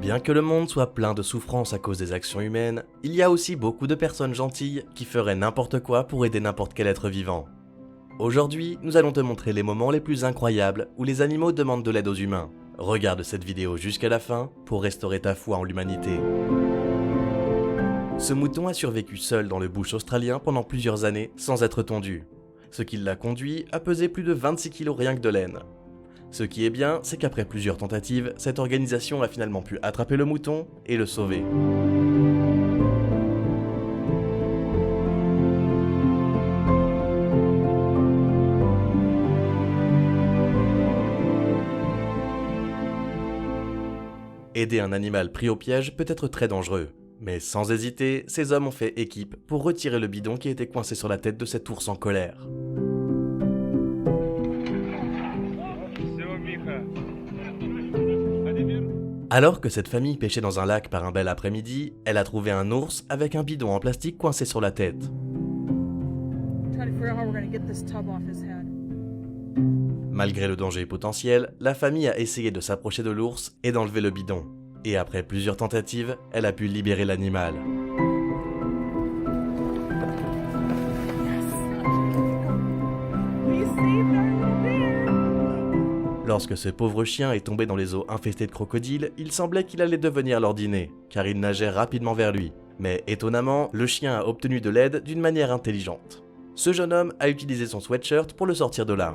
Bien que le monde soit plein de souffrances à cause des actions humaines, il y a aussi beaucoup de personnes gentilles qui feraient n'importe quoi pour aider n'importe quel être vivant. Aujourd'hui, nous allons te montrer les moments les plus incroyables où les animaux demandent de l'aide aux humains. Regarde cette vidéo jusqu'à la fin pour restaurer ta foi en l'humanité. Ce mouton a survécu seul dans le bush australien pendant plusieurs années sans être tondu, ce qui l'a conduit à peser plus de 26 kg rien que de laine. Ce qui est bien, c'est qu'après plusieurs tentatives, cette organisation a finalement pu attraper le mouton et le sauver. Aider un animal pris au piège peut être très dangereux, mais sans hésiter, ces hommes ont fait équipe pour retirer le bidon qui était coincé sur la tête de cet ours en colère. Alors que cette famille pêchait dans un lac par un bel après-midi, elle a trouvé un ours avec un bidon en plastique coincé sur la tête. Malgré le danger potentiel, la famille a essayé de s'approcher de l'ours et d'enlever le bidon. Et après plusieurs tentatives, elle a pu libérer l'animal. Lorsque ce pauvre chien est tombé dans les eaux infestées de crocodiles, il semblait qu'il allait devenir leur dîner, car il nageait rapidement vers lui. Mais étonnamment, le chien a obtenu de l'aide d'une manière intelligente. Ce jeune homme a utilisé son sweatshirt pour le sortir de là.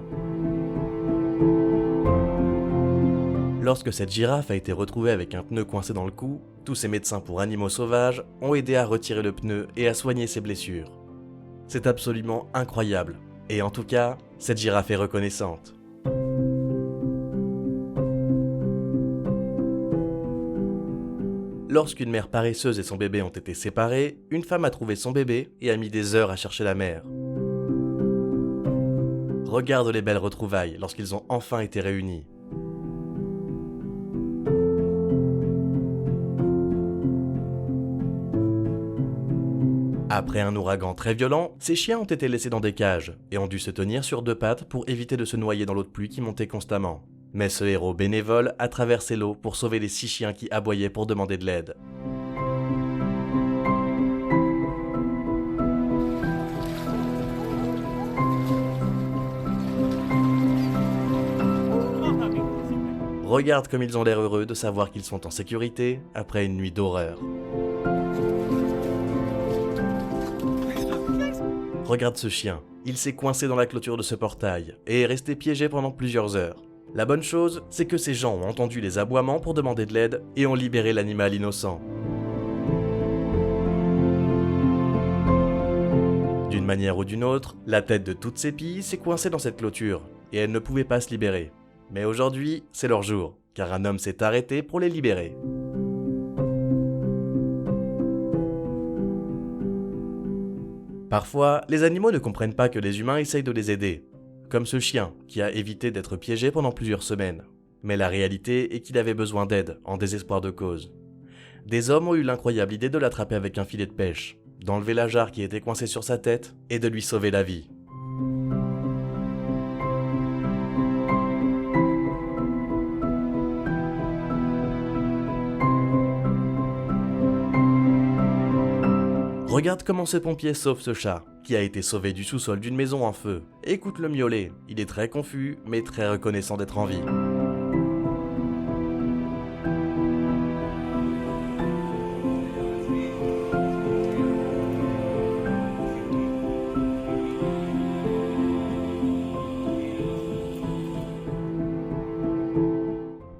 Lorsque cette girafe a été retrouvée avec un pneu coincé dans le cou, tous ces médecins pour animaux sauvages ont aidé à retirer le pneu et à soigner ses blessures. C'est absolument incroyable, et en tout cas, cette girafe est reconnaissante. Lorsqu'une mère paresseuse et son bébé ont été séparés, une femme a trouvé son bébé et a mis des heures à chercher la mère. Regarde les belles retrouvailles lorsqu'ils ont enfin été réunis. Après un ouragan très violent, ces chiens ont été laissés dans des cages et ont dû se tenir sur deux pattes pour éviter de se noyer dans l'eau de pluie qui montait constamment. Mais ce héros bénévole a traversé l'eau pour sauver les 6 chiens qui aboyaient pour demander de l'aide. Regarde comme ils ont l'air heureux de savoir qu'ils sont en sécurité après une nuit d'horreur. Regarde ce chien, il s'est coincé dans la clôture de ce portail et est resté piégé pendant plusieurs heures. La bonne chose, c'est que ces gens ont entendu les aboiements pour demander de l'aide et ont libéré l'animal innocent. D'une manière ou d'une autre, la tête de toutes ces pilles s'est coincée dans cette clôture et elles ne pouvaient pas se libérer. Mais aujourd'hui, c'est leur jour, car un homme s'est arrêté pour les libérer. Parfois, les animaux ne comprennent pas que les humains essayent de les aider, comme ce chien qui a évité d'être piégé pendant plusieurs semaines. Mais la réalité est qu'il avait besoin d'aide, en désespoir de cause. Des hommes ont eu l'incroyable idée de l'attraper avec un filet de pêche, d'enlever la jarre qui était coincée sur sa tête et de lui sauver la vie. Regarde comment ce pompier sauve ce chat, qui a été sauvé du sous-sol d'une maison en feu. Écoute-le miauler, il est très confus, mais très reconnaissant d'être en vie.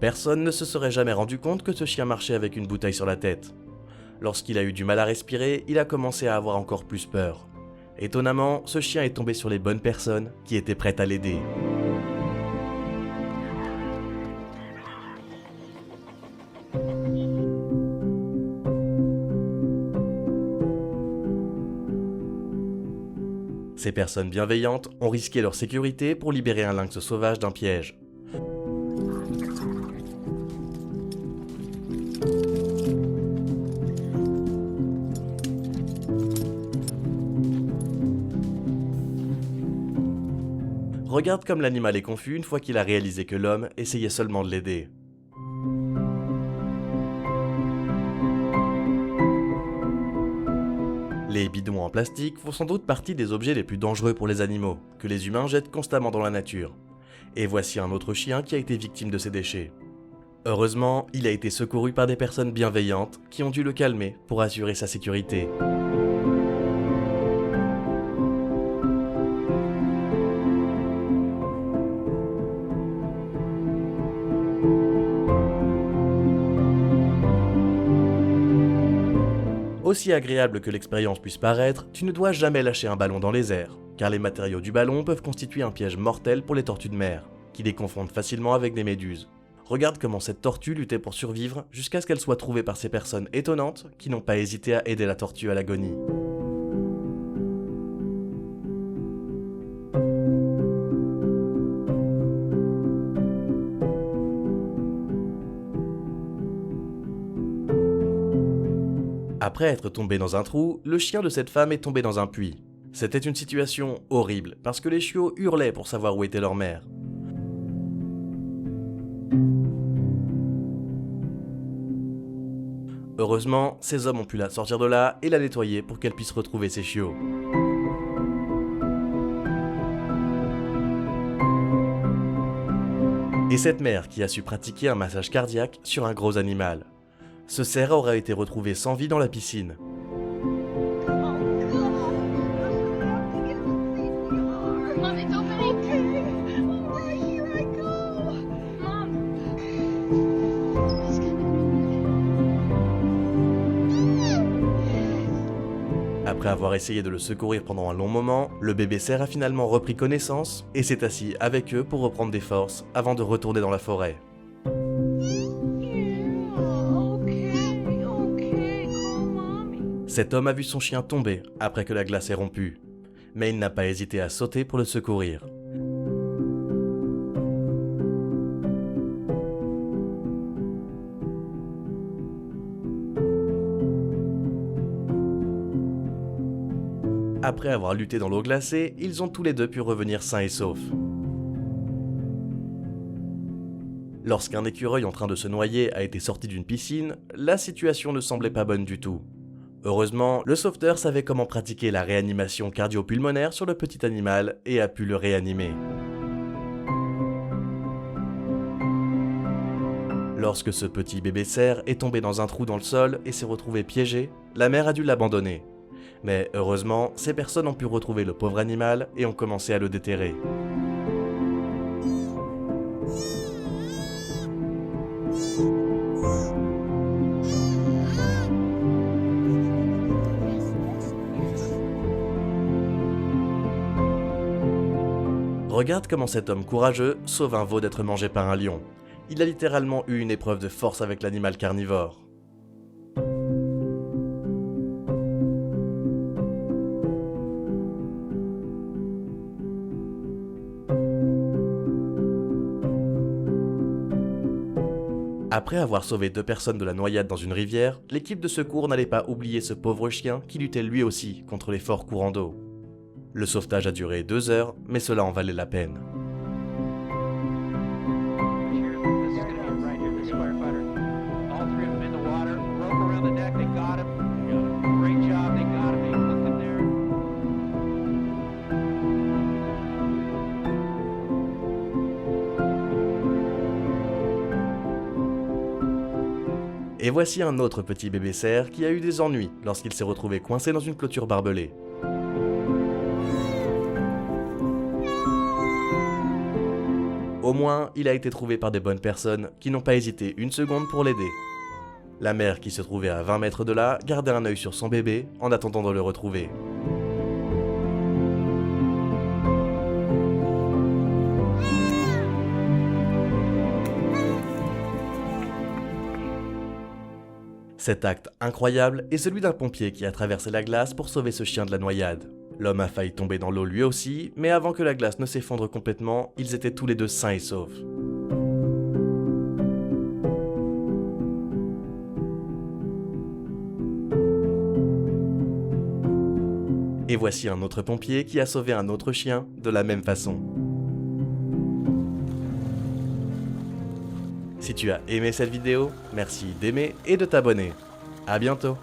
Personne ne se serait jamais rendu compte que ce chien marchait avec une bouteille sur la tête. Lorsqu'il a eu du mal à respirer, il a commencé à avoir encore plus peur. Étonnamment, ce chien est tombé sur les bonnes personnes qui étaient prêtes à l'aider. Ces personnes bienveillantes ont risqué leur sécurité pour libérer un lynx sauvage d'un piège. Regarde comme l'animal est confus une fois qu'il a réalisé que l'homme essayait seulement de l'aider. Les bidons en plastique font sans doute partie des objets les plus dangereux pour les animaux, que les humains jettent constamment dans la nature. Et voici un autre chien qui a été victime de ces déchets. Heureusement, il a été secouru par des personnes bienveillantes qui ont dû le calmer pour assurer sa sécurité. Aussi agréable que l'expérience puisse paraître, tu ne dois jamais lâcher un ballon dans les airs, car les matériaux du ballon peuvent constituer un piège mortel pour les tortues de mer, qui les confondent facilement avec des méduses. Regarde comment cette tortue luttait pour survivre jusqu'à ce qu'elle soit trouvée par ces personnes étonnantes qui n'ont pas hésité à aider la tortue à l'agonie. Après être tombé dans un trou, le chien de cette femme est tombé dans un puits. C'était une situation horrible, parce que les chiots hurlaient pour savoir où était leur mère. Heureusement, ces hommes ont pu la sortir de là et la nettoyer pour qu'elle puisse retrouver ses chiots. Et cette mère qui a su pratiquer un massage cardiaque sur un gros animal. Ce cerf aurait été retrouvé sans vie dans la piscine. Après avoir essayé de le secourir pendant un long moment, le bébé cerf a finalement repris connaissance et s'est assis avec eux pour reprendre des forces avant de retourner dans la forêt. Cet homme a vu son chien tomber après que la glace ait rompu, mais il n'a pas hésité à sauter pour le secourir. Après avoir lutté dans l'eau glacée, ils ont tous les deux pu revenir sains et saufs. Lorsqu'un écureuil en train de se noyer a été sorti d'une piscine, la situation ne semblait pas bonne du tout. Heureusement, le sauveteur savait comment pratiquer la réanimation cardio-pulmonaire sur le petit animal et a pu le réanimer. Lorsque ce petit bébé cerf est tombé dans un trou dans le sol et s'est retrouvé piégé, la mère a dû l'abandonner. Mais heureusement, ces personnes ont pu retrouver le pauvre animal et ont commencé à le déterrer. Regarde comment cet homme courageux sauve un veau d'être mangé par un lion. Il a littéralement eu une épreuve de force avec l'animal carnivore. Après avoir sauvé 2 personnes de la noyade dans une rivière, l'équipe de secours n'allait pas oublier ce pauvre chien qui luttait lui aussi contre les forts courants d'eau. Le sauvetage a duré 2 heures, mais cela en valait la peine. Et voici un autre petit bébé cerf qui a eu des ennuis lorsqu'il s'est retrouvé coincé dans une clôture barbelée. Au moins, il a été trouvé par des bonnes personnes qui n'ont pas hésité une seconde pour l'aider. La mère qui se trouvait à 20 mètres de là gardait un œil sur son bébé en attendant de le retrouver. Cet acte incroyable est celui d'un pompier qui a traversé la glace pour sauver ce chien de la noyade. L'homme a failli tomber dans l'eau lui aussi, mais avant que la glace ne s'effondre complètement, ils étaient tous les deux sains et saufs. Et voici un autre pompier qui a sauvé un autre chien de la même façon. Si tu as aimé cette vidéo, merci d'aimer et de t'abonner. À bientôt.